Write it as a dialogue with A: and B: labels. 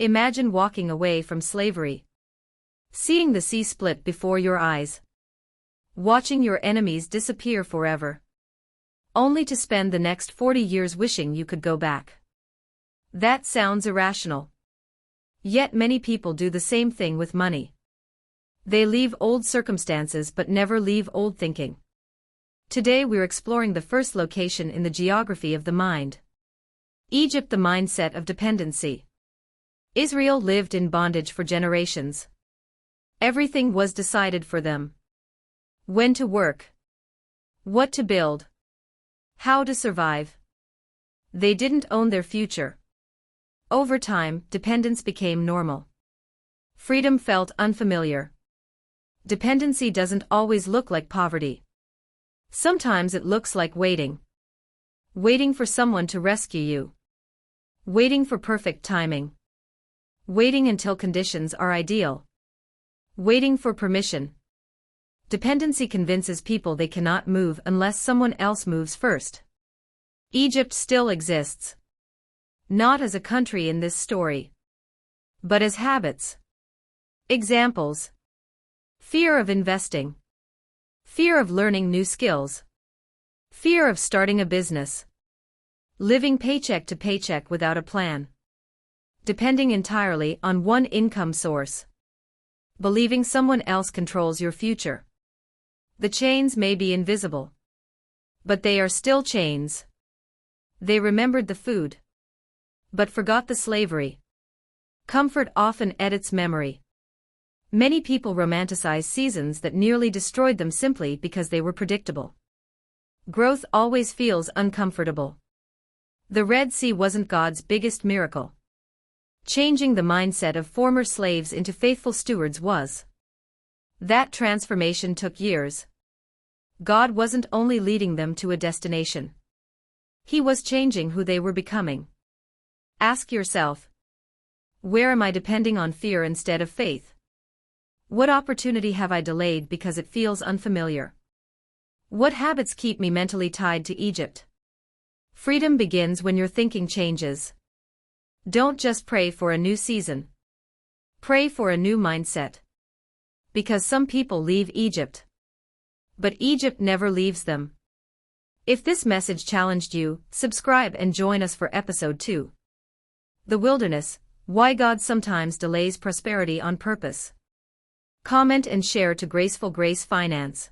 A: Imagine walking away from slavery. Seeing the sea split before your eyes. Watching your enemies disappear forever. Only to spend the next 40 years wishing you could go back. That sounds irrational. Yet many people do the same thing with money. They leave old circumstances but never leave old thinking. Today we're exploring the first location in the geography of the mind. Egypt, the mindset of dependency. Israel lived in bondage for generations. Everything was decided for them. When to work. What to build. How to survive. They didn't own their future. Over time, dependence became normal. Freedom felt unfamiliar. Dependency doesn't always look like poverty. Sometimes it looks like waiting. Waiting for someone to rescue you. Waiting for perfect timing. Waiting until conditions are ideal. Waiting for permission. Dependency convinces people they cannot move unless someone else moves first. Egypt still exists. Not as a country in this story, but as habits. Examples. Fear of investing. Fear of learning new skills. Fear of starting a business. Living paycheck to paycheck without a plan. Depending entirely on one income source. Believing someone else controls your future. The chains may be invisible, but they are still chains. They remembered the food, but forgot the slavery. Comfort often edits memory. Many people romanticize seasons that nearly destroyed them simply because they were predictable. Growth always feels uncomfortable. The Red Sea wasn't God's biggest miracle. Changing the mindset of former slaves into faithful stewards was. That transformation took years. God wasn't only leading them to a destination. He was changing who they were becoming. Ask yourself, where am I depending on fear instead of faith? What opportunity have I delayed because it feels unfamiliar? What habits keep me mentally tied to Egypt? Freedom begins when your thinking changes. Don't just pray for a new season. Pray for a new mindset. Because some people leave Egypt, but Egypt never leaves them. If this message challenged you, subscribe and join us for episode 2. The Wilderness, Why God Sometimes Delays Prosperity on Purpose. Comment and share to Graceful Grace Finance.